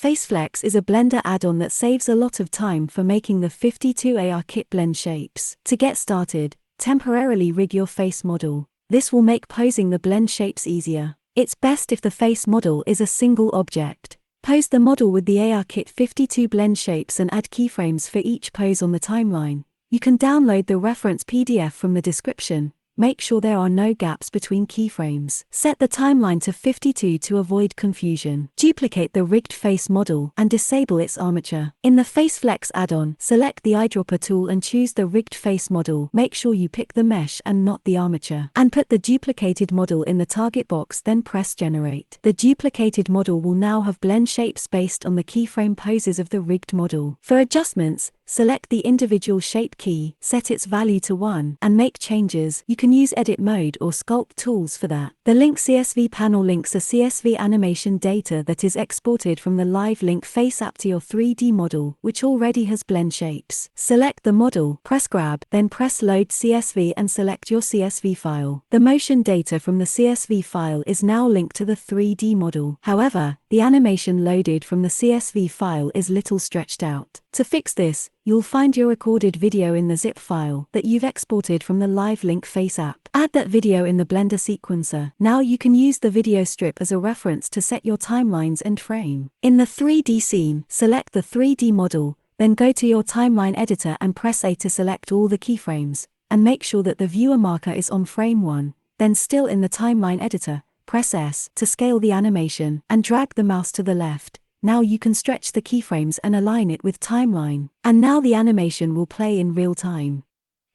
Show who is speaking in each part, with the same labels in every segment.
Speaker 1: FaceFlex is a Blender add-on that saves a lot of time for making the 52 ARKit blend shapes. To get started, temporarily rig your face model. This will make posing the blend shapes easier. It's best if the face model is a single object. Pose the model with the ARKit 52 blend shapes and add keyframes for each pose on the timeline. You can download the reference PDF from the description. Make sure there are no gaps between keyframes. Set the timeline to 52 to avoid confusion. Duplicate the rigged face model and disable its armature. In the FaceFlex add-on, select the eyedropper tool and choose the rigged face model. Make sure you pick the mesh and not the armature. And put the duplicated model in the target box, then press generate. The duplicated model will now have blend shapes based on the keyframe poses of the rigged model. For adjustments, select the individual shape key, set its value to 1, and make changes. You can use edit mode or sculpt tools for that. The link CSV panel links a CSV animation data that is exported from the LiveLink Face app to your 3D model, which already has blend shapes. Select the model, press grab, then press load CSV and select your CSV file. The motion data from the CSV file is now linked to the 3D model. However, the animation loaded from the CSV file is little stretched out. To fix this, you'll find your recorded video in the zip file that you've exported from the LiveLink Face app. Add that video in the Blender sequencer. Now you can use the video strip as a reference to set your timelines and frame. In the 3D scene, select the 3D model, then go to your timeline editor and press A to select all the keyframes, and make sure that the viewer marker is on frame 1. Then still in the timeline editor, press S to scale the animation, and drag the mouse to the left. Now you can stretch the keyframes and align it with timeline. And now the animation will play in real time.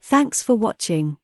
Speaker 1: Thanks for watching.